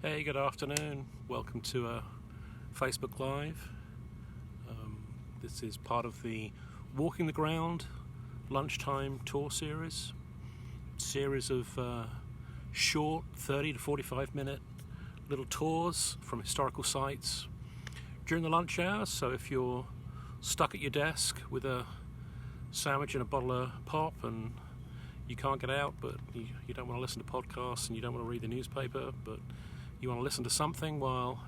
Hey, good afternoon. Welcome to Facebook Live. This is part of the Walking the Ground lunchtime tour series of short 30 to 45 minute little tours from historical sites during the lunch hours. So if you're stuck at your desk with a sandwich and a bottle of pop and you can't get out, but you don't want to listen to podcasts and you don't want to read the newspaper, but you want to listen to something while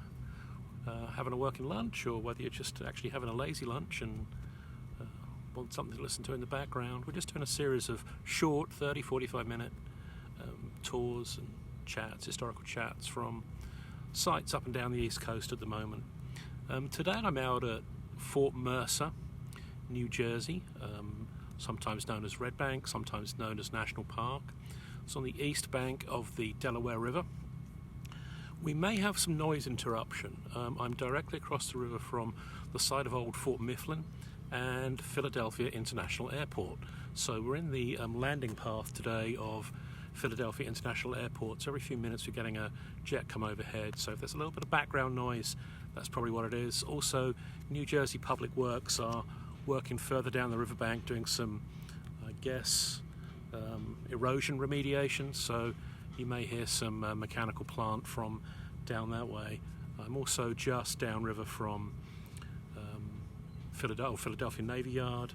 having a working lunch, or whether you're just actually having a lazy lunch and want something to listen to in the background, we're just doing a series of short 30, 45 minute tours and chats, historical chats from sites up and down the East Coast at the moment. Today I'm out at Fort Mercer, New Jersey, sometimes known as Red Bank, sometimes known as National Park. It's on the east bank of the Delaware River. We may have some noise interruption. I'm directly across the river from the site of old Fort Mifflin and Philadelphia International Airport. So we're in the landing path today of Philadelphia International Airport. So every few minutes we're getting a jet come overhead. So if there's a little bit of background noise, that's probably what it is. Also, New Jersey Public Works are working further down the riverbank doing some, erosion remediation. So you may hear some mechanical plant from down that way. I'm also just downriver from Philadelphia Navy Yard,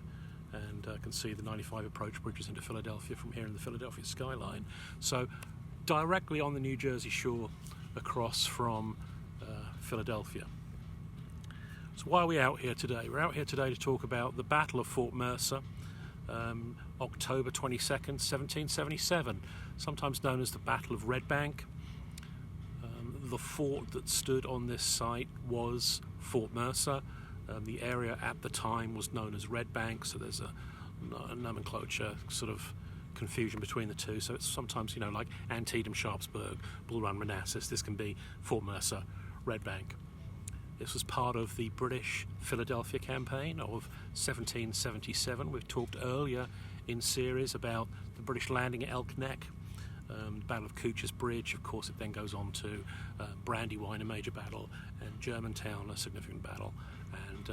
and I can see the 95 approach bridges into Philadelphia from here in the Philadelphia skyline. So directly on the New Jersey shore across from Philadelphia. So why are we out here today? We're out here today to talk about the Battle of Fort Mercer, October 22nd, 1777, sometimes known as the Battle of Red Bank. The fort that stood on this site was Fort Mercer. The area at the time was known as Red Bank, so there's a nomenclature sort of confusion between the two. So it's sometimes, like Antietam, Sharpsburg, Bull Run, Manassas. This can be Fort Mercer, Red Bank. This was part of the British Philadelphia campaign of 1777. We've talked earlier in series about the British landing at Elk Neck, the Battle of Couch's Bridge. Of course, it then goes on to Brandywine, a major battle, and Germantown, a significant battle. And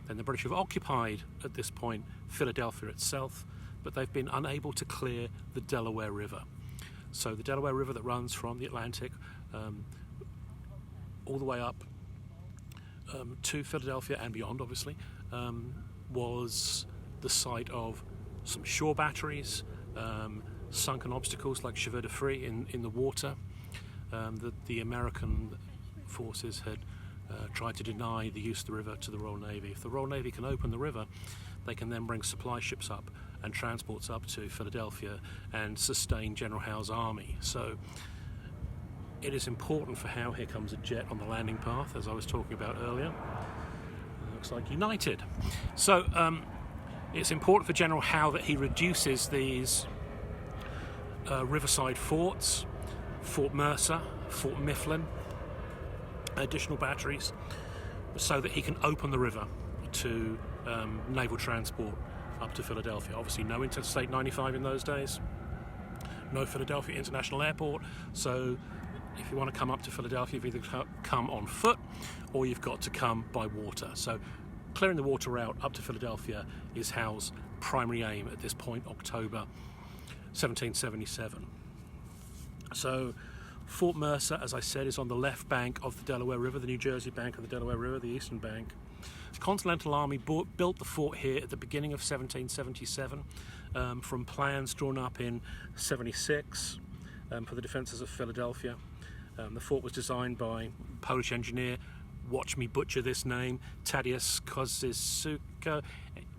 then the British have occupied, at this point, Philadelphia itself, but they've been unable to clear the Delaware River. So the Delaware River that runs from the Atlantic all the way up to Philadelphia and beyond, obviously, was the site of some shore batteries, sunken obstacles like chevaux de frise in the water that the American forces had tried to deny the use of the river to the Royal Navy. If the Royal Navy can open the river, they can then bring supply ships up and transports up to Philadelphia and sustain General Howe's army. So it is important for Howe. Here comes a jet on the landing path, as I was talking about earlier. It looks like United. So it's important for General Howe that he reduces these riverside forts, Fort Mercer, Fort Mifflin, additional batteries, so that he can open the river to naval transport up to Philadelphia. Obviously no Interstate 95 in those days, no Philadelphia International Airport, so if you want to come up to Philadelphia, you've either come on foot or you've got to come by water. So clearing the water route up to Philadelphia is Howe's primary aim at this point, October 1777. So Fort Mercer, as I said, is on the left bank of the Delaware River, the New Jersey bank of the Delaware River, the eastern bank. The Continental Army built the fort here at the beginning of 1777 from plans drawn up in 76 for the defences of Philadelphia. The fort was designed by Polish engineer, watch me butcher this name, Tadeusz Kościuszko.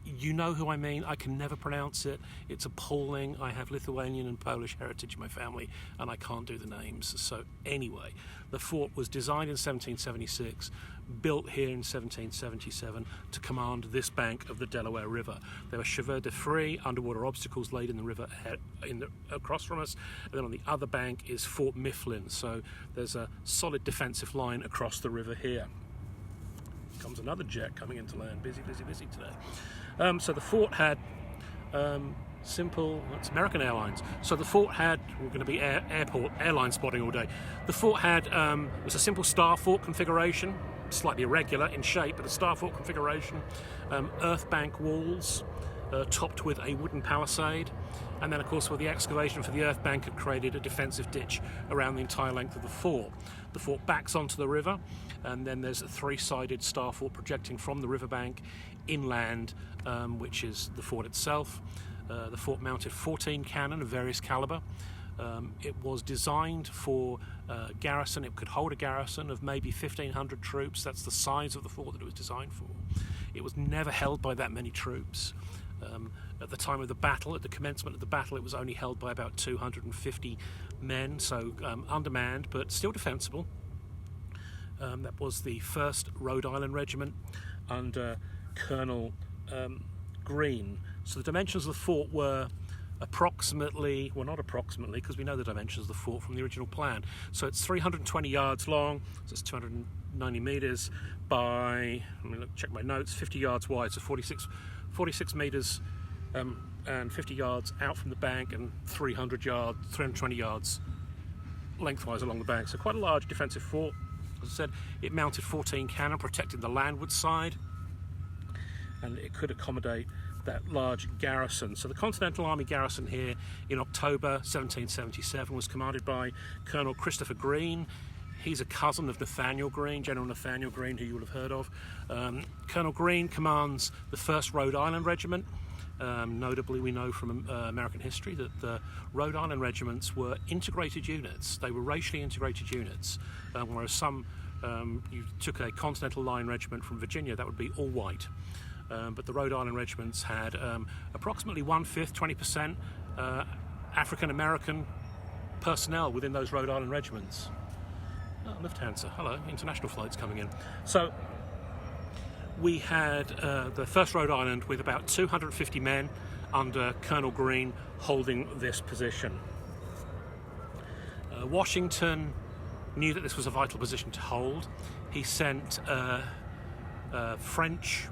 You know who I mean. I can never pronounce it. It's appalling. I have Lithuanian and Polish heritage in my family, and I can't do the names. So anyway, the fort was designed in 1776, built here in 1777 to command this bank of the Delaware River. There were chevaux de frise, underwater obstacles laid in the river across from us, and then on the other bank is Fort Mifflin. So there's a solid defensive line across the river here. Another jet coming into land. Busy today. So the fort had Simple. That's American Airlines. So the fort had, we're going to be airline spotting all day. The fort had, it was a simple star fort configuration, slightly irregular in shape, but a star fort configuration. Earth bank walls, topped with a wooden palisade. And then, of course, with the excavation for the earth bank had created a defensive ditch around the entire length of the fort. The fort backs onto the river, and then there's a three-sided star fort projecting from the riverbank inland, which is the fort itself. The fort mounted 14 cannon of various caliber. It was designed for garrison. It could hold a garrison of maybe 1,500 troops. That's the size of the fort that it was designed for. It was never held by that many troops. At the time of the battle, at the commencement of the battle, it was only held by about 250 men, so undermanned, but still defensible. That was the 1st Rhode Island Regiment under Colonel Greene. So the dimensions of the fort were approximately, well, not approximately, because we know the dimensions of the fort from the original plan. So it's 320 yards long, so it's 290 metres by, let me check my notes, 50 yards wide, so 46 metres and 50 yards out from the bank, and 320 yards lengthwise along the bank. So quite a large defensive fort. As I said, it mounted 14 cannon protecting the landward side, and it could accommodate that large garrison. So the Continental Army garrison here in October 1777 was commanded by Colonel Christopher Greene. He's a cousin of Nathaniel Greene, General Nathaniel Greene, who you will have heard of. Colonel Greene commands the 1st Rhode Island Regiment. Notably, we know from American history that the Rhode Island regiments were integrated units. They were racially integrated units, whereas some, you took a Continental Line regiment from Virginia, that would be all white. But the Rhode Island regiments had approximately 1/5, 20% African-American personnel within those Rhode Island regiments. Oh, Lufthansa, hello, international flights coming in. So we had the 1st Rhode Island with about 250 men under Colonel Greene holding this position. Washington knew that this was a vital position to hold. He sent French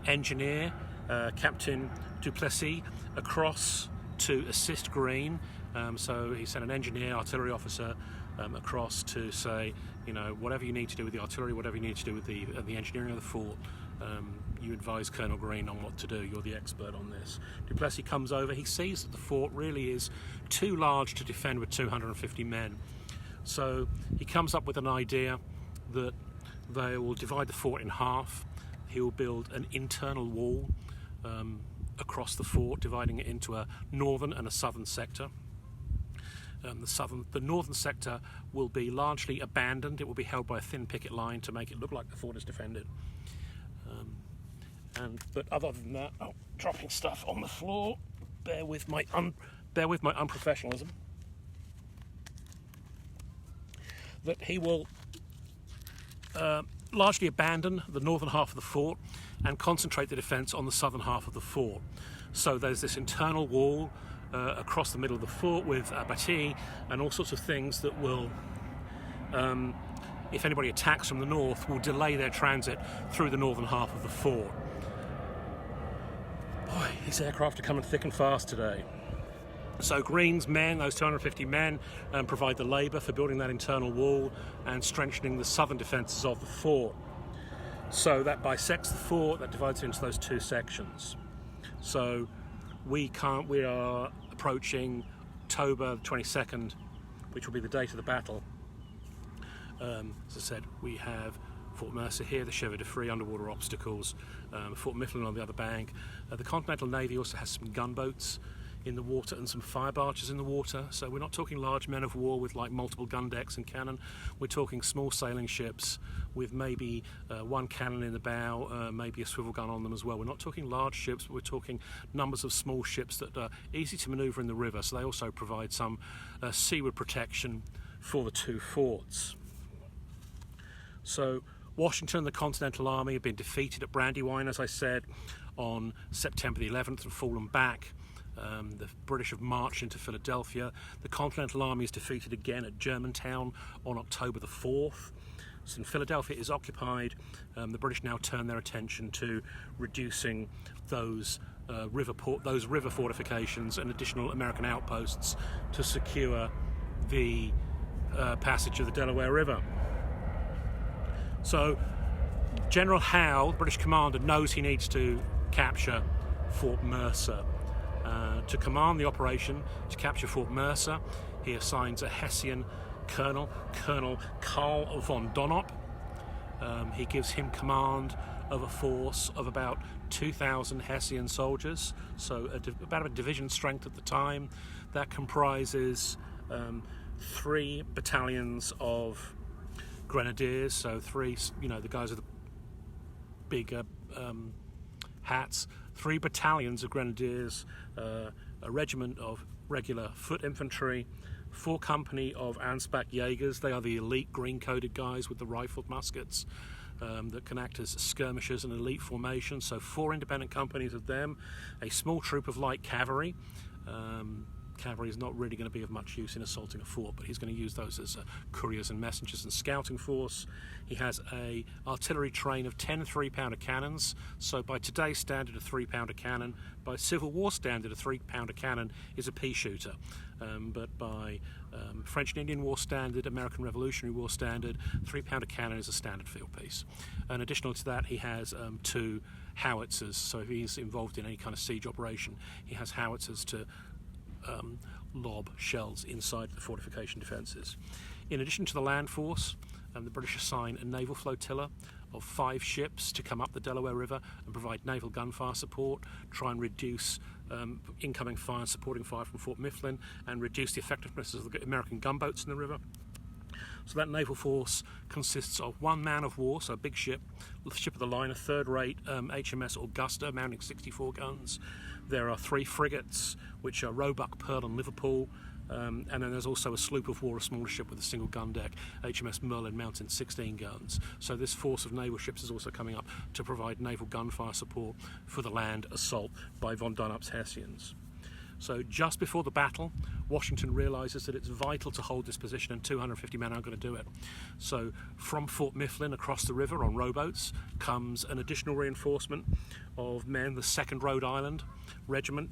engineer, Captain Duplessis, across to assist Greene. So he sent an engineer, artillery officer, across to say, you know, whatever you need to do with the artillery, whatever you need to do with the engineering of the fort, you advise Colonel Greene on what to do. You're the expert on this. Duplessis comes over. He sees that the fort really is too large to defend with 250 men. So he comes up with an idea that they will divide the fort in half. He will build an internal wall across the fort, dividing it into a northern and a southern sector. The northern sector will be largely abandoned. It will be held by a thin picket line to make it look like the fort is defended. But other than that, dropping stuff on the floor. Bear with my unprofessionalism. That he will largely abandon the northern half of the fort and concentrate the defence on the southern half of the fort. So there's this internal wall across the middle of the fort with abattis and all sorts of things that will, if anybody attacks from the north, will delay their transit through the northern half of the fort. Boy, these aircraft are coming thick and fast today. So Greene's men, those 250 men, provide the labour for building that internal wall and strengthening the southern defences of the fort. So that bisects the fort, that divides it into those two sections. So we are approaching October 22nd, which will be the date of the battle. As I said, we have Fort Mercer here, the Chevaux de Frise underwater obstacles, Fort Mifflin on the other bank. The Continental Navy also has some gunboats in the water and some fire barges in the water. So we're not talking large men of war with like multiple gun decks and cannon. We're talking small sailing ships with maybe one cannon in the bow, maybe a swivel gun on them as well. We're not talking large ships, but we're talking numbers of small ships that are easy to manoeuvre in the river. So they also provide some seaward protection for the two forts. So Washington and the Continental Army have been defeated at Brandywine, as I said, on September the 11th and fallen back. The British have marched into Philadelphia. The Continental Army is defeated again at Germantown on October the 4th. So Philadelphia is occupied. The British now turn their attention to reducing those those river fortifications and additional American outposts to secure the passage of the Delaware River. So General Howe, the British commander, knows he needs to capture Fort Mercer. To command the operation to capture Fort Mercer, he assigns a Hessian colonel, Colonel Carp Von Donop. He gives him command of a force of about 2,000 Hessian soldiers, so about a division strength at the time. That comprises 3 battalions of grenadiers, so 3, the guys with the big hats, 3 battalions of grenadiers, a regiment of regular foot infantry, 4 company of Ansbach Jaegers. They are the elite green-coated guys with the rifled muskets that can act as skirmishers in elite formation. So 4 independent companies of them, a small troop of light cavalry. Cavalry is not really going to be of much use in assaulting a fort, but he's going to use those as couriers and messengers and scouting force. He has a artillery train of 10 3-pounder cannons. So by today's standard, a 3-pounder cannon. By Civil War standard, a 3-pounder cannon is a pea shooter. But by French and Indian War standard, American Revolutionary War standard, 3-pounder cannon is a standard field piece. And additional to that, he has 2 howitzers. So if he's involved in any kind of siege operation, he has howitzers to lob shells inside the fortification defences. In addition to the land force, the British assign a naval flotilla of 5 ships to come up the Delaware River and provide naval gunfire support, try and reduce incoming fire and supporting fire from Fort Mifflin, and reduce the effectiveness of the American gunboats in the river. So that naval force consists of 1 man of war, so a big ship of the line, a third-rate HMS Augusta mounting 64 guns. There are 3 frigates, which are Roebuck, Pearl and Liverpool, and then there's also a sloop of war, a smaller ship with a single gun deck, HMS Merlin mounting 16 guns. So this force of naval ships is also coming up to provide naval gunfire support for the land assault by Von Donop's Hessians. So just before the battle, Washington realises that it's vital to hold this position, and 250 men aren't going to do it. So from Fort Mifflin across the river on rowboats comes an additional reinforcement of men. The 2nd Rhode Island Regiment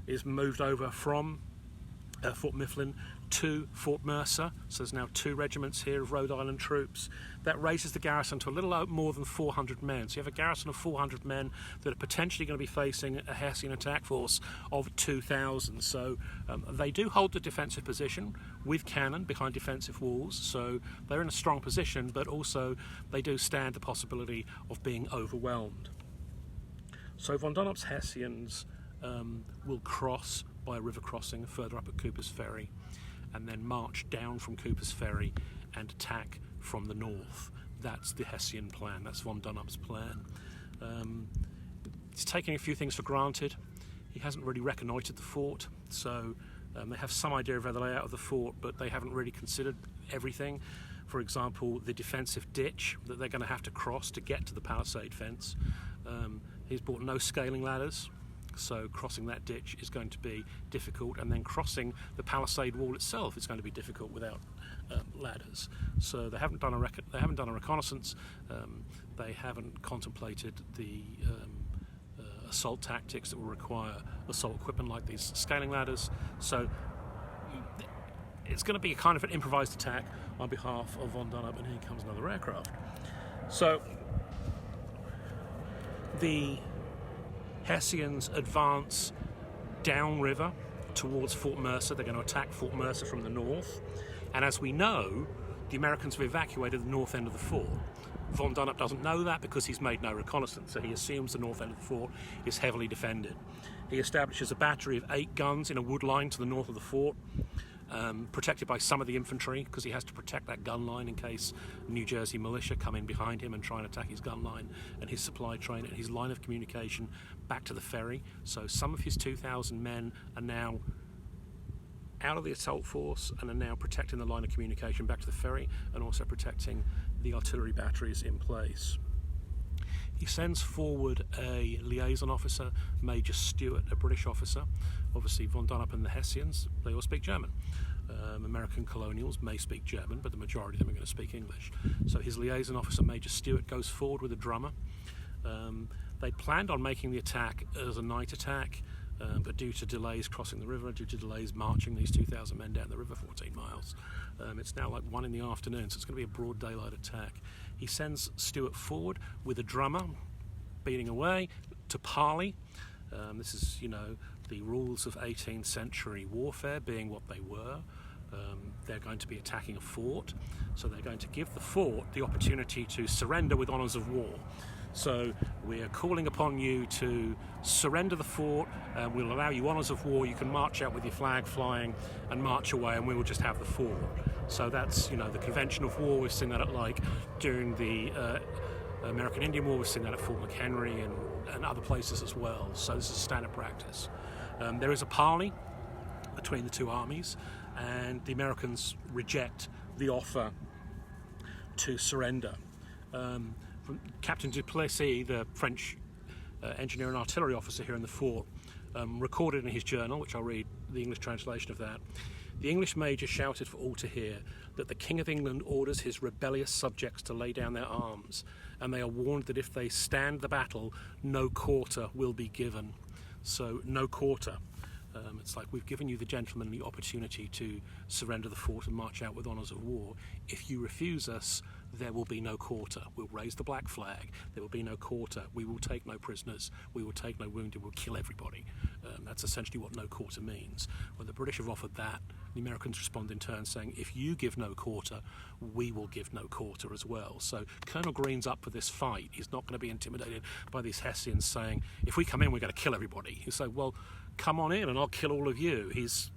is moved over from Fort Mifflin to Fort Mercer. So there's now 2 regiments here of Rhode Island troops. That raises the garrison to a little more than 400 men. So you have a garrison of 400 men that are potentially going to be facing a Hessian attack force of 2,000. So they do hold the defensive position with cannon behind defensive walls. So they're in a strong position, but also they do stand the possibility of being overwhelmed. So Von Donop's Hessians will cross by a river crossing further up at Cooper's Ferry, and then march down from Cooper's Ferry and attack from the north. That's the Hessian plan. That's Von Donop's plan. He's taking a few things for granted. He hasn't really reconnoitred the fort, so they have some idea of the layout of the fort, but they haven't really considered everything. For example, the defensive ditch that they're going to have to cross to get to the palisade fence. He's brought no scaling ladders, so crossing that ditch is going to be difficult, and then crossing the palisade wall itself is going to be difficult without ladders. So they haven't done a reconnaissance. They haven't contemplated the assault tactics that will require assault equipment like these scaling ladders. So it's going to be a kind of an improvised attack on behalf of Von Donop, and here comes another aircraft. So the Hessians advance downriver towards Fort Mercer. They're going to attack Fort Mercer from the north. And as we know, the Americans have evacuated the north end of the fort. Von Donop doesn't know that because he's made no reconnaissance, so he assumes the north end of the fort is heavily defended. He establishes a battery of 8 guns in a wood line to the north of the fort, protected by some of the infantry, because he has to protect that gun line in case New Jersey militia come in behind him and try and attack his gun line and his supply train and his line of communication back to the ferry. So some of his 2,000 men are now out of the assault force and are now protecting the line of communication back to the ferry, and also protecting the artillery batteries in place. He sends forward a liaison officer, Major Stewart, a British officer. Obviously, Von Donop and the Hessians, they all speak German. American colonials may speak German, but the majority of them are going to speak English. So his liaison officer, Major Stewart, goes forward with a drummer. They planned on making the attack as a night attack, but due to delays crossing the river, due to delays marching these 2,000 men down the river 14 miles, it's now like 1 in the afternoon, so it's going to be a broad daylight attack. He sends Stuart forward with a drummer, beating away, to parley. This is, the rules of 18th century warfare being what they were. They're going to be attacking a fort, so they're going to give the fort the opportunity to surrender with honours of war. So we're calling upon you to surrender the fort, we'll allow you honours of war, you can march out with your flag flying and march away, and we will just have the fort. So that's, the convention of war. We've seen that during the American Indian War, we've seen that at Fort McHenry and other places as well. So this is standard practice. There is a parley between the two armies, and the Americans reject the offer to surrender. Captain Duplessis, the French engineer and artillery officer here in the fort, recorded in his journal, which I'll read the English translation of that. The English major shouted for all to hear that the King of England orders his rebellious subjects to lay down their arms, and they are warned that if they stand the battle, no quarter will be given. So, no quarter. It's like, we've given you the gentlemanly opportunity to surrender the fort and march out with honours of war. If you refuse us, there will be no quarter. We'll raise the black flag. There will be no quarter. We will take no prisoners. We will take no wounded. We'll kill everybody. That's essentially what no quarter means. When the British have offered that, the Americans respond in turn saying, if you give no quarter, we will give no quarter as well. So Colonel Greene's up for this fight. He's not going to be intimidated by these Hessians saying, if we come in, we're going to kill everybody. He'll say, well, come on in and I'll kill all of you. He's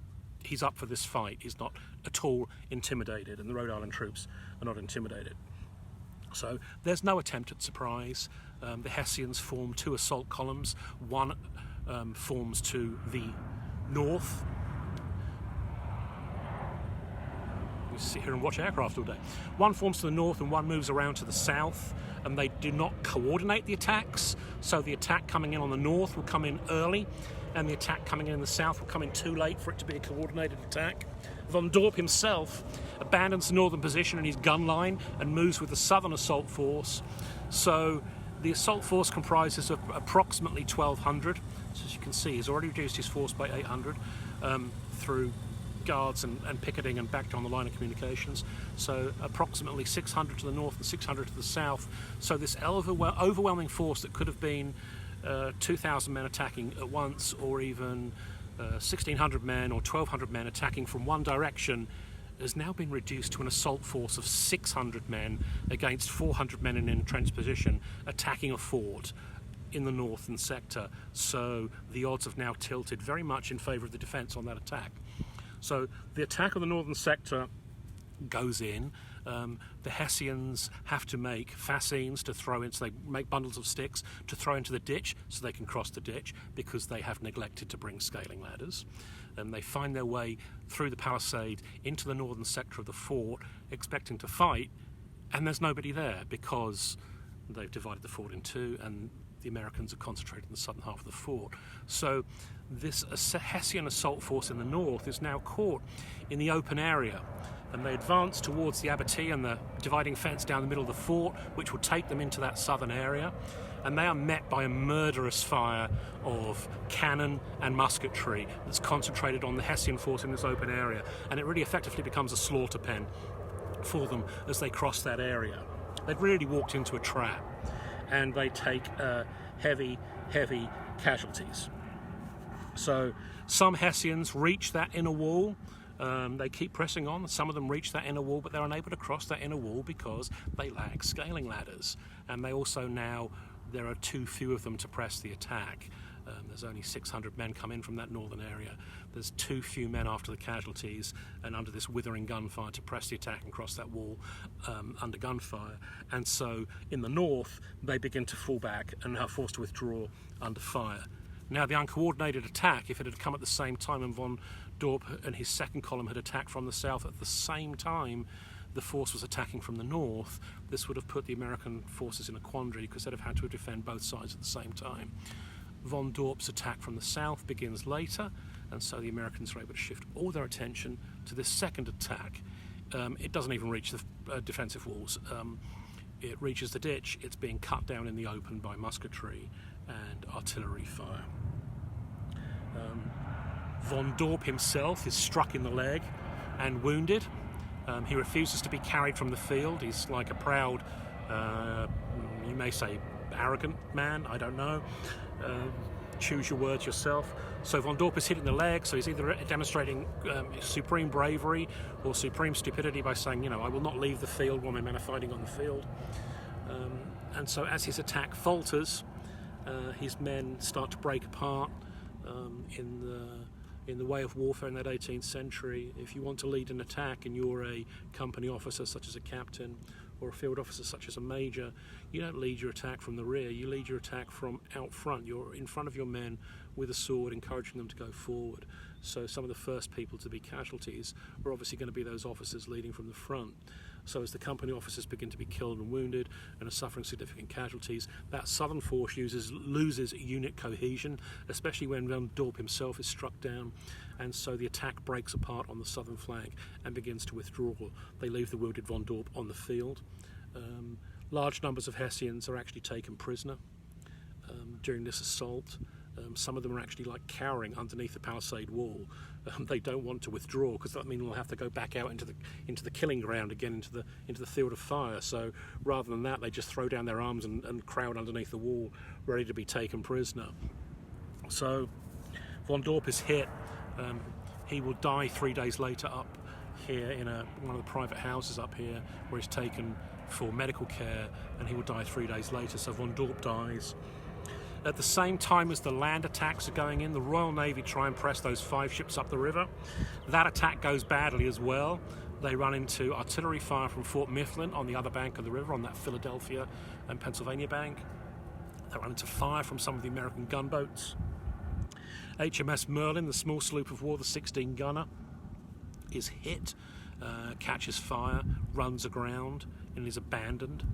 up for this fight. He's not at all intimidated, and the Rhode Island troops are not intimidated. So there's no attempt at surprise. The Hessians form two assault columns. One forms to the north. You sit here and watch aircraft all day. One forms to the north and one moves around to the south, and they do not coordinate the attacks. So the attack coming in on the north will come in early, and the attack coming in the south will come in too late for it to be a coordinated attack. Von Donop himself abandons the northern position in his gun line and moves with the southern assault force. So the assault force comprises of approximately 1,200. So as you can see, he's already reduced his force by 800 through guards and picketing and back on the line of communications. So approximately 600 to the north and 600 to the south. So this overwhelming force that could have been 2,000 men attacking at once, or even 1,600 men or 1,200 men attacking from one direction, has now been reduced to an assault force of 600 men against 400 men in an entrenched position attacking a fort in the northern sector. So the odds have now tilted very much in favour of the defence on that attack. So the attack of the northern sector goes in. The Hessians have to make fascines to throw in, so they make bundles of sticks to throw into the ditch so they can cross the ditch, because they have neglected to bring scaling ladders. And they find their way through the palisade into the northern sector of the fort, expecting to fight, and there's nobody there because they've divided the fort in two and the Americans are concentrated in the southern half of the fort. So this Hessian assault force in the north is now caught in the open area, and they advance towards the abattis and the dividing fence down the middle of the fort, which will take them into that southern area, and they are met by a murderous fire of cannon and musketry that's concentrated on the Hessian force in this open area, and it really effectively becomes a slaughter pen for them as they cross that area. They've really walked into a trap, and they take heavy casualties. So some Hessians reach that inner wall. They keep pressing on. Some of them reach that inner wall, but they're unable to cross that inner wall because they lack scaling ladders. And they also now, there are too few of them to press the attack. There's only 600 men come in from that northern area. There's too few men after the casualties and under this withering gunfire to press the attack and cross that wall under gunfire. And so in the north, they begin to fall back and are forced to withdraw under fire. Now, the uncoordinated attack, if it had come at the same time and Von Donop and his second column had attacked from the south at the same time the force was attacking from the north, this would have put the American forces in a quandary because they'd have had to defend both sides at the same time. Von Donop's attack from the south begins later, and so the Americans are able to shift all their attention to this second attack. It doesn't even reach the defensive walls. It reaches the ditch, it's being cut down in the open by musketry, and artillery fire. Von Donop himself is struck in the leg and wounded. He refuses to be carried from the field. He's like a proud, you may say arrogant man, I don't know. Choose your words yourself. So Von Donop is hit in the leg, so he's either demonstrating supreme bravery or supreme stupidity by saying, I will not leave the field while my men are fighting on the field. And so as his attack falters, his men start to break apart. In the way of warfare in that 18th century, if you want to lead an attack and you're a company officer such as a captain or a field officer such as a major, you don't lead your attack from the rear, you lead your attack from out front. You're in front of your men with a sword, encouraging them to go forward. So some of the first people to be casualties are obviously going to be those officers leading from the front. So as the company officers begin to be killed and wounded and are suffering significant casualties, that southern force loses unit cohesion, especially when Von Donop himself is struck down, and so the attack breaks apart on the southern flank and begins to withdraw. They leave the wounded Von Donop on the field. Large numbers of Hessians are actually taken prisoner during this assault. Some of them are actually like cowering underneath the palisade wall. They don't want to withdraw because that means they'll have to go back out into the killing ground again, into the field of fire. So rather than that, they just throw down their arms and crowd underneath the wall, ready to be taken prisoner. So Von Donop is hit. He will die 3 days later up here in one of the private houses up here, where he's taken for medical care, and he will die 3 days later. So Von Donop dies. At the same time as the land attacks are going in, the Royal Navy try and press those 5 ships up the river. That attack goes badly as well. They run into artillery fire from Fort Mifflin on the other bank of the river, on that Philadelphia and Pennsylvania bank. They run into fire from some of the American gunboats. HMS Merlin, the small sloop of war, the 16-gunner, is hit, catches fire, runs aground, and is abandoned.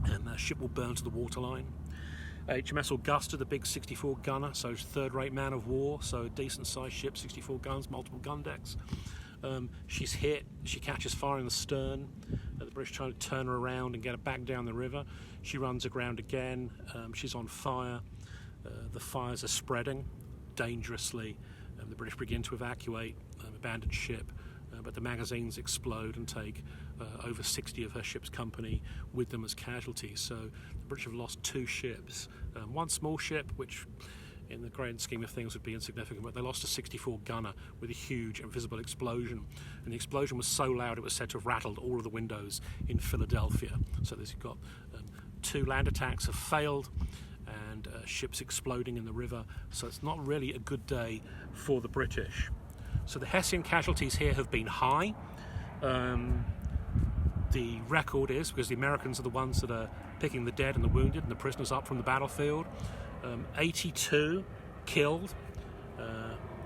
And the ship will burn to the waterline. HMS Augusta, the big 64-gunner, so third-rate man of war, so a decent-sized ship, 64 guns, multiple gun decks. She's hit, she catches fire in the stern. The British trying to turn her around and get her back down the river. She runs aground again, she's on fire. The fires are spreading dangerously. The British begin to evacuate abandoned ship, but the magazines explode and take over 60 of her ship's company with them as casualties. So the British have lost 2 ships. One small ship, which in the grand scheme of things would be insignificant, but they lost a 64-gunner with a huge and visible explosion. And the explosion was so loud it was said to have rattled all of the windows in Philadelphia. So you've got 2 land attacks have failed, and ships exploding in the river. So it's not really a good day for the British. So the Hessian casualties here have been high. The record is, because the Americans are the ones that are picking the dead and the wounded and the prisoners up from the battlefield, 82 killed,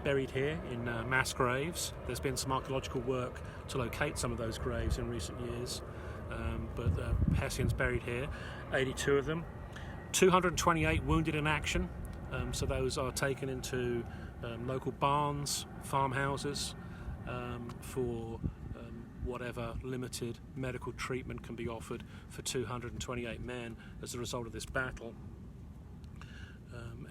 buried here in mass graves. There's been some archaeological work to locate some of those graves in recent years, but Hessians buried here, 82 of them. 228 wounded in action, so those are taken into local barns, farmhouses, for whatever limited medical treatment can be offered for 228 men as a result of this battle.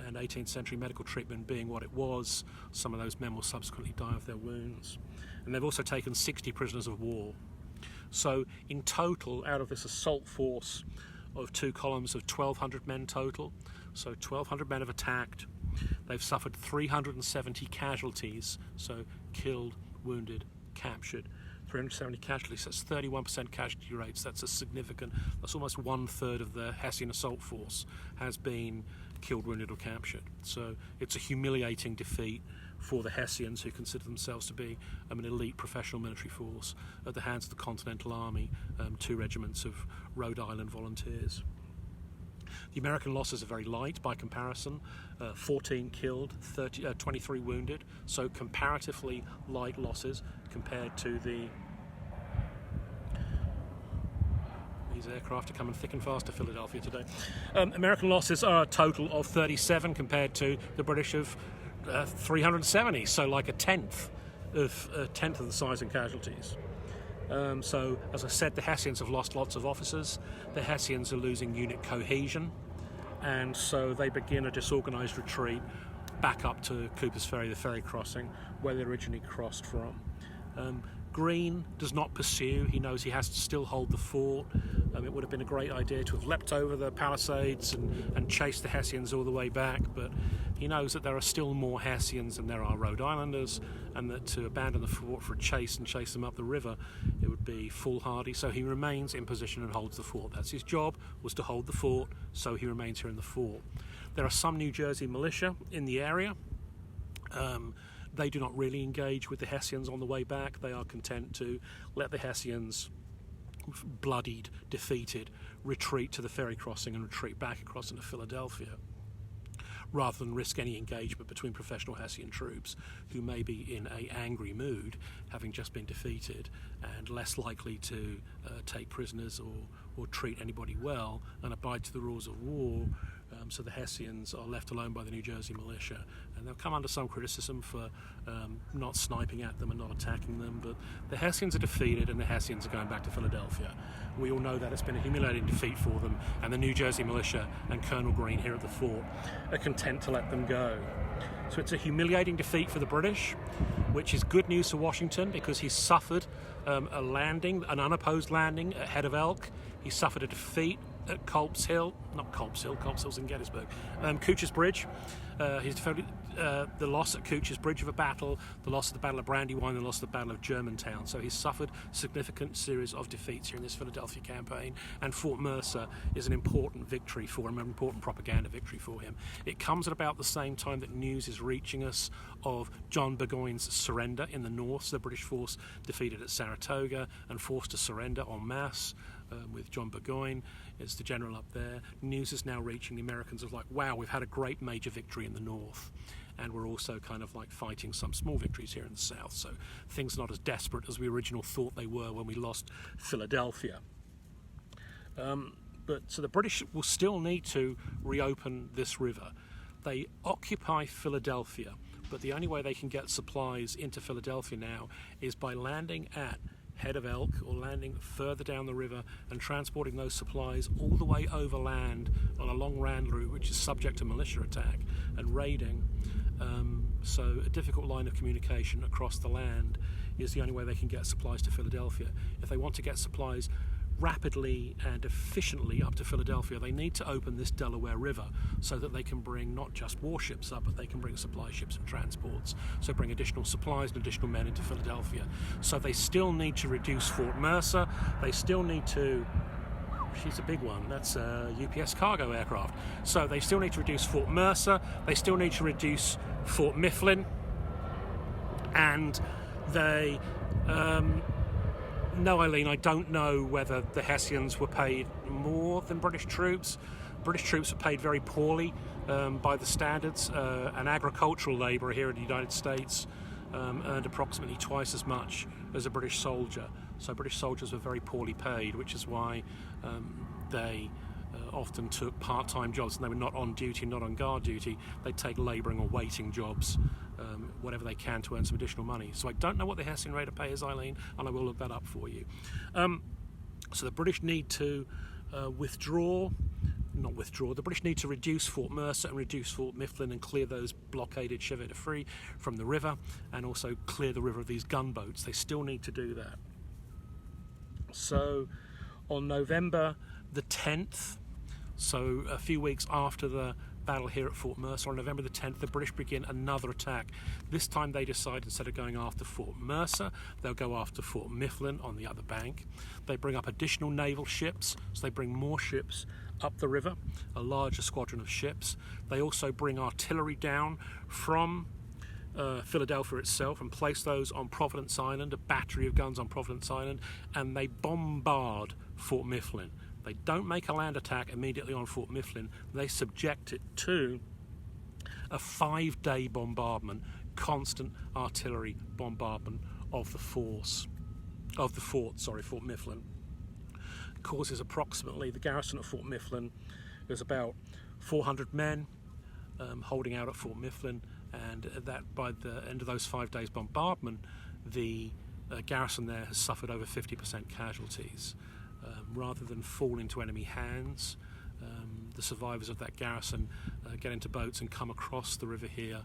And 18th century medical treatment being what it was, some of those men will subsequently die of their wounds. And they've also taken 60 prisoners of war. So in total, out of this assault force of 2 columns of 1,200 men total, so 1,200 men have attacked. They've suffered 370 casualties, so killed, wounded, captured. 370 casualties, that's 31% casualty rates. That's almost 1/3 of the Hessian assault force has been killed, wounded or captured. So it's a humiliating defeat for the Hessians, who consider themselves to be an elite professional military force at the hands of the Continental Army, 2 regiments of Rhode Island volunteers. The American losses are very light by comparison, 14 killed, 23 wounded, so comparatively light losses compared to these aircraft are coming thick and fast to Philadelphia today. American losses are a total of 37 compared to the British of 370, so like a tenth of the size in casualties. So, as I said, the Hessians have lost lots of officers. The Hessians are losing unit cohesion, and so they begin a disorganised retreat back up to Cooper's Ferry, the ferry crossing, where they originally crossed from. Greene does not pursue. He knows he has to still hold the fort. It would have been a great idea to have leapt over the palisades and chased the Hessians all the way back, but he knows that there are still more Hessians than there are Rhode Islanders, and that to abandon the fort for a chase and chase them up the river, it would be foolhardy. So he remains in position and holds the fort. That's his job, was to hold the fort, so he remains here in the fort. There are some New Jersey militia in the area. They do not really engage with the Hessians on the way back. They are content to let the Hessians, bloodied, defeated, retreat to the ferry crossing and retreat back across into Philadelphia, rather than risk any engagement between professional Hessian troops who may be in an angry mood, having just been defeated, and less likely to take prisoners or treat anybody well and abide to the rules of war. So the Hessians are left alone by the New Jersey militia, and they'll come under some criticism for not sniping at them and not attacking them, but the Hessians are defeated and the Hessians are going back to Philadelphia. We all know that it's been a humiliating defeat for them, and the New Jersey militia and Colonel Greene here at the fort are content to let them go. So it's a humiliating defeat for the British, which is good news for Washington because he suffered a landing, an unopposed landing at Head of Elk. He suffered a defeat at Culp's Hill's in Gettysburg, Couch's Bridge. He's defeated the loss at Couch's Bridge of a battle, the loss of the Battle of Brandywine, the loss of the Battle of Germantown. So he's suffered a significant series of defeats here in this Philadelphia campaign, and Fort Mercer is an important victory for him, an important propaganda victory for him. It comes at about the same time that news is reaching us of John Burgoyne's surrender in the north. So the British force defeated at Saratoga and forced to surrender en masse. With John Burgoyne as the general up there. News is now reaching the Americans of like, wow, we've had a great major victory in the north, and we're also kind of like fighting some small victories here in the south, so things are not as desperate as we originally thought they were when we lost Philadelphia. So the British will still need to reopen this river. They occupy Philadelphia, but the only way they can get supplies into Philadelphia now is by landing at Head of Elk, or landing further down the river and transporting those supplies all the way overland on a long land route which is subject to militia attack and raiding. So a difficult line of communication across the land is the only way they can get supplies to Philadelphia. If they want to get supplies rapidly and efficiently up to Philadelphia, they need to open this Delaware River so that they can bring not just warships up, but they can bring supply ships and transports, so bring additional supplies and additional men into Philadelphia. So they still need to reduce Fort Mercer. They still need to, she's a big one, that's a UPS cargo aircraft. So they still need to reduce Fort Mercer, they still need to reduce Fort Mifflin, and they no, Eileen, I don't know whether the Hessians were paid more than British troops. British troops were paid very poorly by the standards. An agricultural labourer here in the United States earned approximately twice as much as a British soldier. So British soldiers were very poorly paid, which is why they often took part-time jobs, and they were not on duty, not on guard duty. They'd take labouring or waiting jobs, whatever they can, to earn some additional money. So I don't know what the Hessian rate of pay is, Eileen, and I will look that up for you. So the British need to the British need to reduce Fort Mercer and reduce Fort Mifflin and clear those blockaded chevaux de frise from the river, and also clear the river of these gunboats. They still need to do that. So on November the 10th, so a few weeks after the battle here at Fort Mercer, on November the 10th, the British begin another attack. This time they decide, instead of going after Fort Mercer, they'll go after Fort Mifflin on the other bank. They bring up additional naval ships, so they bring more ships up the river, a larger squadron of ships. They also bring artillery down from Philadelphia itself and place those on Providence Island, a battery of guns on Providence Island, and they bombard Fort Mifflin. They don't make a land attack immediately on Fort Mifflin. They subject it to a 5-day bombardment, constant artillery bombardment of the Fort Mifflin. Causes approximately, the garrison at Fort Mifflin, there's about 400 men holding out at Fort Mifflin, and that by the end of those 5 days bombardment, the garrison there has suffered over 50% casualties. Rather than fall into enemy hands, the survivors of that garrison get into boats and come across the river here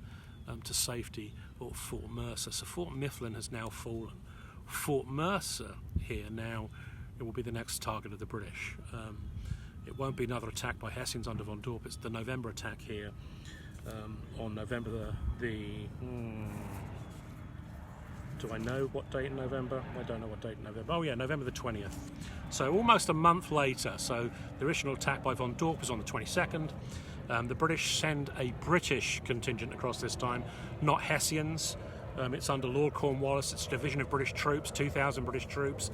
to safety at Fort Mercer. So Fort Mifflin has now fallen. Fort Mercer here now, it will be the next target of the British. It won't be another attack by Hessians under Von Donop. It's the November attack here on November do I know what date in November? I don't know what date in November. Oh yeah, November the 20th. So almost a month later. So the original attack by Von Donop was on the 22nd. The British send a British contingent across this time, not Hessians. It's under Lord Cornwallis. It's a division of British troops, 2,000 British troops.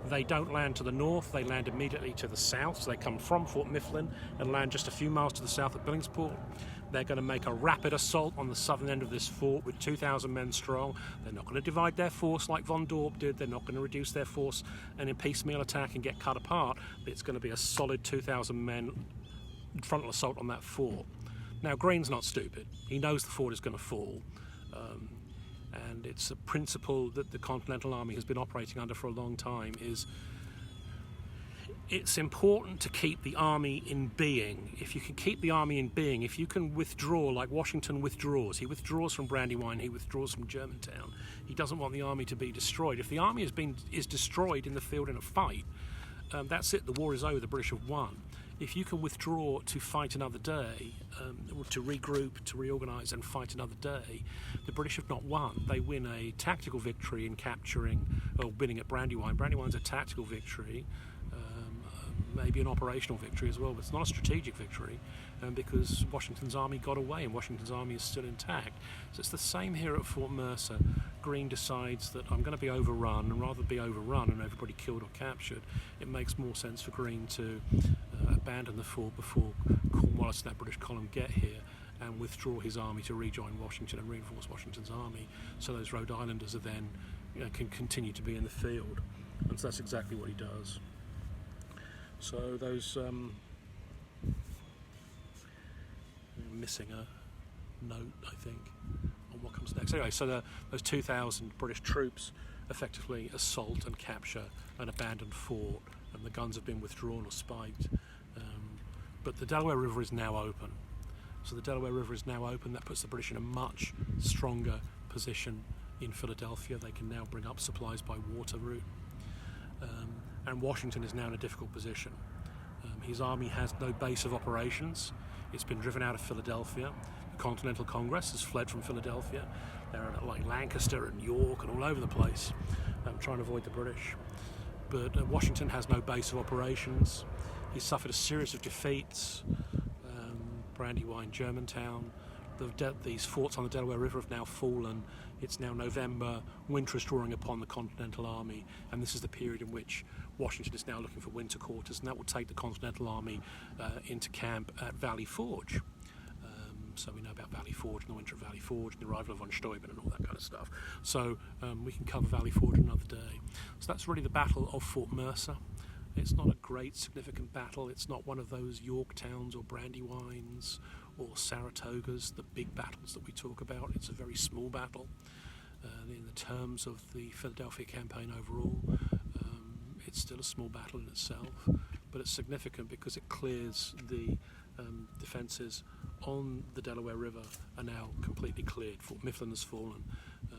They don't land to the north, they land immediately to the south. So they come from Fort Mifflin and land just a few miles to the south at Billingsport. They're going to make a rapid assault on the southern end of this fort with 2,000 men strong. They're not going to divide their force like Von Donop did. They're not going to reduce their force and in piecemeal attack and get cut apart. But it's going to be a solid 2,000 men frontal assault on that fort. Now, Greene's not stupid. He knows the fort is going to fall. And it's a principle that the Continental Army has been operating under for a long time, is it's important to keep the army in being. If you can keep the army in being, if you can withdraw like Washington withdraws, he withdraws from Brandywine, he withdraws from Germantown. He doesn't want the army to be destroyed. If the army is destroyed in the field in a fight, that's it, the war is over, the British have won. If you can withdraw to fight another day, or to regroup, to reorganise and fight another day, the British have not won. They win a tactical victory in capturing, or winning at Brandywine. Brandywine's a tactical victory, maybe an operational victory as well, but it's not a strategic victory because Washington's army got away and Washington's army is still intact. So it's the same here at Fort Mercer. Greene decides that I'm going to be overrun, and rather than be overrun and everybody killed or captured, it makes more sense for Greene to abandon the fort before Cornwallis and that British column get here and withdraw his army to rejoin Washington and reinforce Washington's army, so those Rhode Islanders are then can continue to be in the field. And so that's exactly what he does. So those missing a note, I think, on what comes next. Anyway, so those 2,000 British troops effectively assault and capture an abandoned fort, and the guns have been withdrawn or spiked. But the Delaware River is now open. So the Delaware River is now open. That puts the British in a much stronger position in Philadelphia. They can now bring up supplies by water route. And Washington is now in a difficult position. His army has no base of operations. It's been driven out of Philadelphia. The Continental Congress has fled from Philadelphia. They're at like Lancaster and York and all over the place, trying to avoid the British. But Washington has no base of operations. He's suffered a series of defeats. Brandywine, Germantown. These forts on the Delaware River have now fallen. It's now November. Winter is drawing upon the Continental Army, and this is the period in which Washington is now looking for winter quarters, and that will take the Continental Army into camp at Valley Forge. So we know about Valley Forge and the winter of Valley Forge and the arrival of von Steuben and all that kind of stuff. So we can cover Valley Forge another day. So that's really the Battle of Fort Mercer. It's not a great significant battle. It's not one of those Yorktowns or Brandywines or Saratogas, the big battles that we talk about. It's a very small battle in the terms of the Philadelphia campaign overall. It's still a small battle in itself, but it's significant because it clears the defences on the Delaware River are now completely cleared. Fort Mifflin has fallen,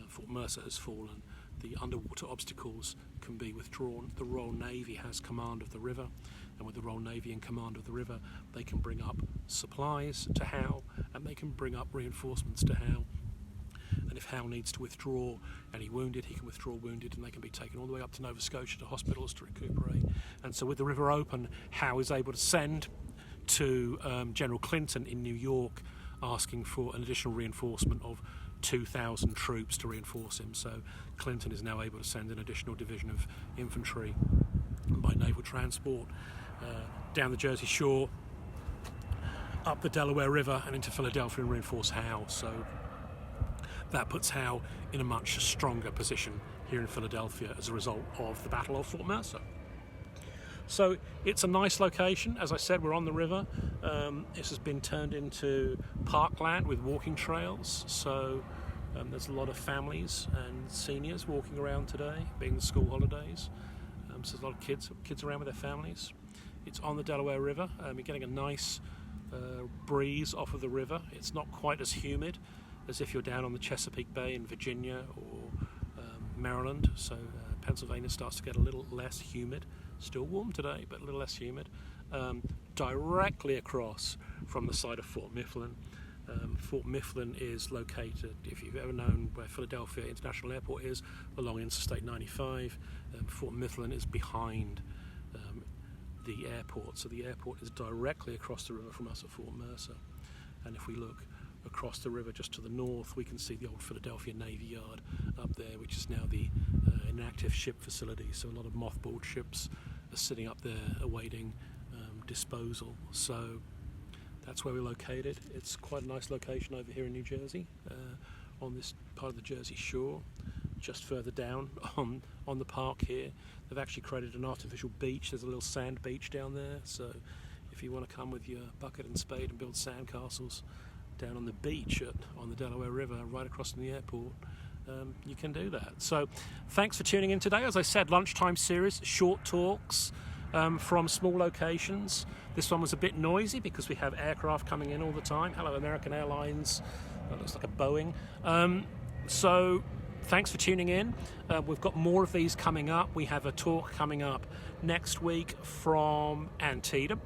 Fort Mercer has fallen, the underwater obstacles can be withdrawn. The Royal Navy has command of the river, and with the Royal Navy in command of the river, they can bring up supplies to Howe, and they can bring up reinforcements to Howe. And if Howe needs to withdraw any wounded, he can withdraw wounded, and they can be taken all the way up to Nova Scotia to hospitals to recuperate. And so with the river open, Howe is able to send to General Clinton in New York asking for an additional reinforcement of 2,000 troops to reinforce him. So Clinton is now able to send an additional division of infantry by naval transport down the Jersey Shore, up the Delaware River and into Philadelphia and reinforce Howe. So that puts Howe in a much stronger position here in Philadelphia as a result of the Battle of Fort Mercer. So it's a nice location. As I said, we're on the river. This has been turned into parkland with walking trails. So there's a lot of families and seniors walking around today, being the school holidays. So there's a lot of kids around with their families. It's on the Delaware River. You're getting a nice breeze off of the river. It's not quite as humid as if you're down on the Chesapeake Bay in Virginia or Maryland. So Pennsylvania starts to get a little less humid. Still warm today, but a little less humid. Directly across from the site of Fort Mifflin. Fort Mifflin is located, if you've ever known where Philadelphia International Airport is, along Interstate 95. Fort Mifflin is behind the airport, so the airport is directly across the river from us at Fort Mercer. And if we look across the river just to the north, we can see the old Philadelphia Navy Yard up there, which is now the inactive ship facility. So a lot of mothballed ships are sitting up there awaiting disposal. So that's where we're located. It's quite a nice location over here in New Jersey, on this part of the Jersey Shore. Just further down on the park here, they've actually created an artificial beach. There's a little sand beach down there, so if you want to come with your bucket and spade and build sand castles down on the beach on the Delaware River right across from the airport, you can do that. So thanks for tuning in today. As I said, lunchtime series, short talks from small locations. This one was a bit noisy because we have aircraft coming in all the time. Hello, American Airlines. That looks like a Boeing. So thanks for tuning in. We've got more of these coming up. We have a talk coming up next week from Antietam.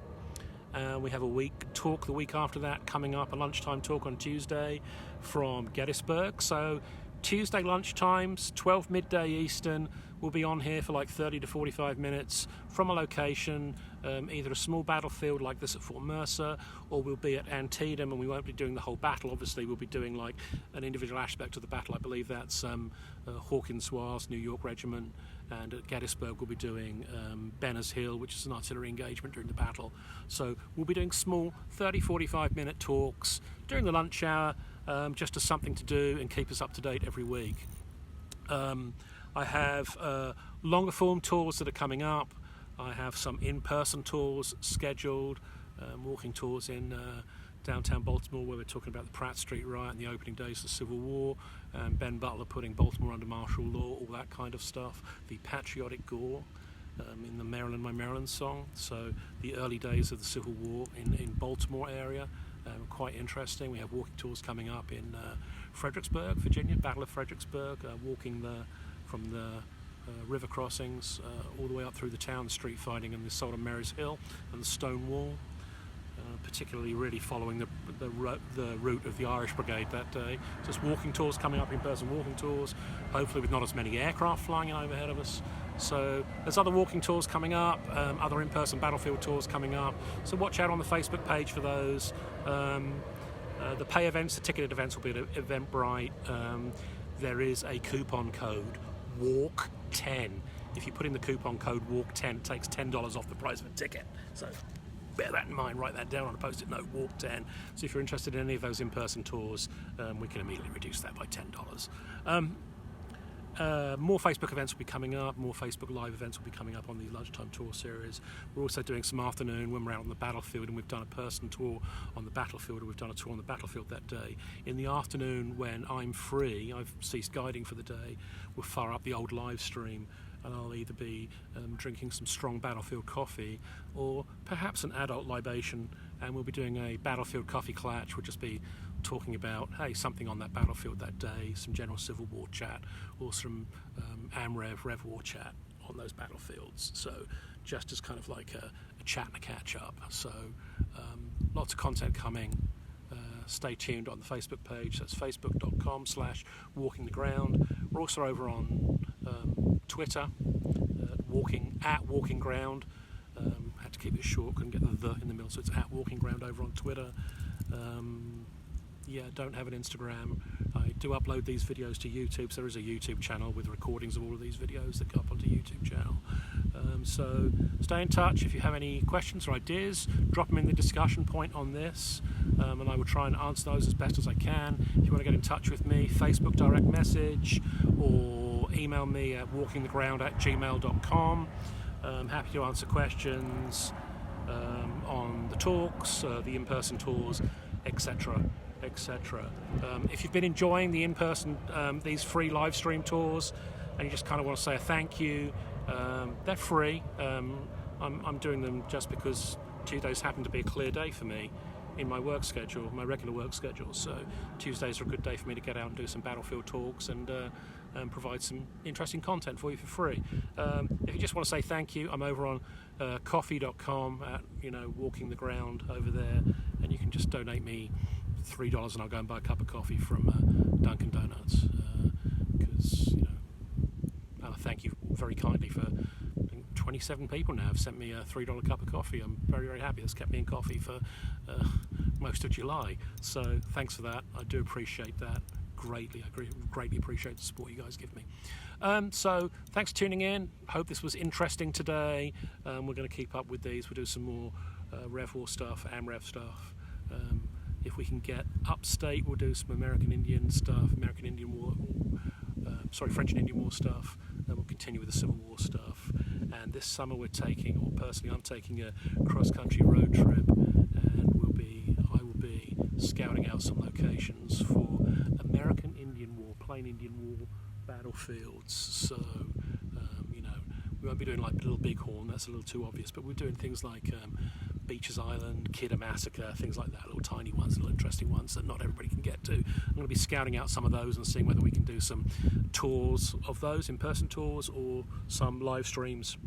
We have a week talk the week after that coming up, a lunchtime talk on Tuesday from Gettysburg. So Tuesday lunchtimes, 12 midday Eastern. We'll be on here for like 30 to 45 minutes from a location, either a small battlefield like this at Fort Mercer, or we'll be at Antietam, and we won't be doing the whole battle. Obviously, we'll be doing like an individual aspect of the battle. I believe that's Hawkins-Swartz, New York Regiment, and at Gettysburg we'll be doing Benner's Hill, which is an artillery engagement during the battle. So we'll be doing small 30-45 minute talks during the lunch hour, just as something to do and keep us up to date every week. I have longer form tours that are coming up. I have some in-person tours scheduled, walking tours in downtown Baltimore, where we're talking about the Pratt Street riot and the opening days of the Civil War, and Ben Butler putting Baltimore under martial law, all that kind of stuff. The patriotic gore in the Maryland, My Maryland song. So the early days of the Civil War in Baltimore area, quite interesting. We have walking tours coming up in Fredericksburg, Virginia, Battle of Fredericksburg, walking from the river crossings all the way up through the town, the street fighting and the assault on Mary's Hill and the Stone Wall, particularly really following the route of the Irish Brigade that day. Just walking tours coming up, in-person walking tours, hopefully with not as many aircraft flying in overhead of us. So there's other walking tours coming up, other in-person battlefield tours coming up, so watch out on the Facebook page for those. The pay events, the ticketed events will be at Eventbrite. There is a coupon code, WALK10. If you put in the coupon code WALK10, it takes $10 off the price of a ticket. So bear that in mind, write that down on a post-it note, WALK10. So if you're interested in any of those in-person tours, we can immediately reduce that by $10. More Facebook events will be coming up, more Facebook Live events will be coming up on the lunchtime tour series. We're also doing some afternoon when we're out on the battlefield, and we've done a person tour on the battlefield, or we've done a tour on the battlefield that day. In the afternoon when I'm free, I've ceased guiding for the day, we'll fire up the old live stream, and I'll either be drinking some strong battlefield coffee or perhaps an adult libation, and we'll be doing a battlefield coffee clatch. We'll just be talking about, hey, something on that battlefield that day, some general Civil War chat, or some Rev War chat on those battlefields. So just as kind of like a chat and a catch-up. So lots of content coming. Stay tuned on the Facebook page. That's facebook.com/walkingtheground. We're also over on Twitter, at Walking Ground. Had to keep it short, couldn't get the in the middle, so it's at Walking Ground over on Twitter. Don't have an Instagram. I do upload these videos to YouTube, so there is a YouTube channel with recordings of all of these videos that go up onto the YouTube channel. So stay in touch. If you have any questions or ideas, drop them in the discussion point on this, and I will try and answer those as best as I can. If you want to get in touch with me, Facebook direct message, or email me at walkingtheground@gmail.com. I'm happy to answer questions on the talks, the in-person tours, etc. etc. If you've been enjoying the in-person, these free live stream tours, and you just kind of want to say a thank you, they're free. I'm doing them just because Tuesdays happen to be a clear day for me in my work schedule, my regular work schedule. So Tuesdays are a good day for me to get out and do some battlefield talks and provide some interesting content for you for free. If you just want to say thank you, I'm over on coffee.com at Walking the Ground over there, and you can just donate me $3 and I'll go and buy a cup of coffee from Dunkin' Donuts, because I thank you very kindly for 27 people now have sent me a $3 cup of coffee. I'm very, very happy. That's kept me in coffee for most of July. So thanks for that. I do appreciate that greatly. I greatly appreciate the support you guys give me. So thanks for tuning in. Hope this was interesting today. We're going to keep up with these. We'll do some more Rev War stuff, AmRev stuff. If we can get upstate, we'll do some American Indian stuff, French and Indian War stuff. Then we'll continue with the Civil War stuff. And this summer I'm taking a cross-country road trip, and I will be scouting out some locations for American Indian War, plain Indian War battlefields. So, we won't be doing like Little Bighorn, that's a little too obvious, but we're doing things like Beecher's Island, Kidder Massacre, things like that, little tiny ones, little interesting ones that not everybody can get to. I'm going to be scouting out some of those and seeing whether we can do some tours of those, in-person tours, or some live streams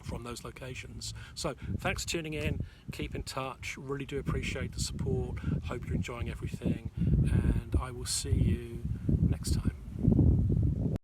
from those locations. So thanks for tuning in, keep in touch, really do appreciate the support, hope you're enjoying everything, and I will see you next time.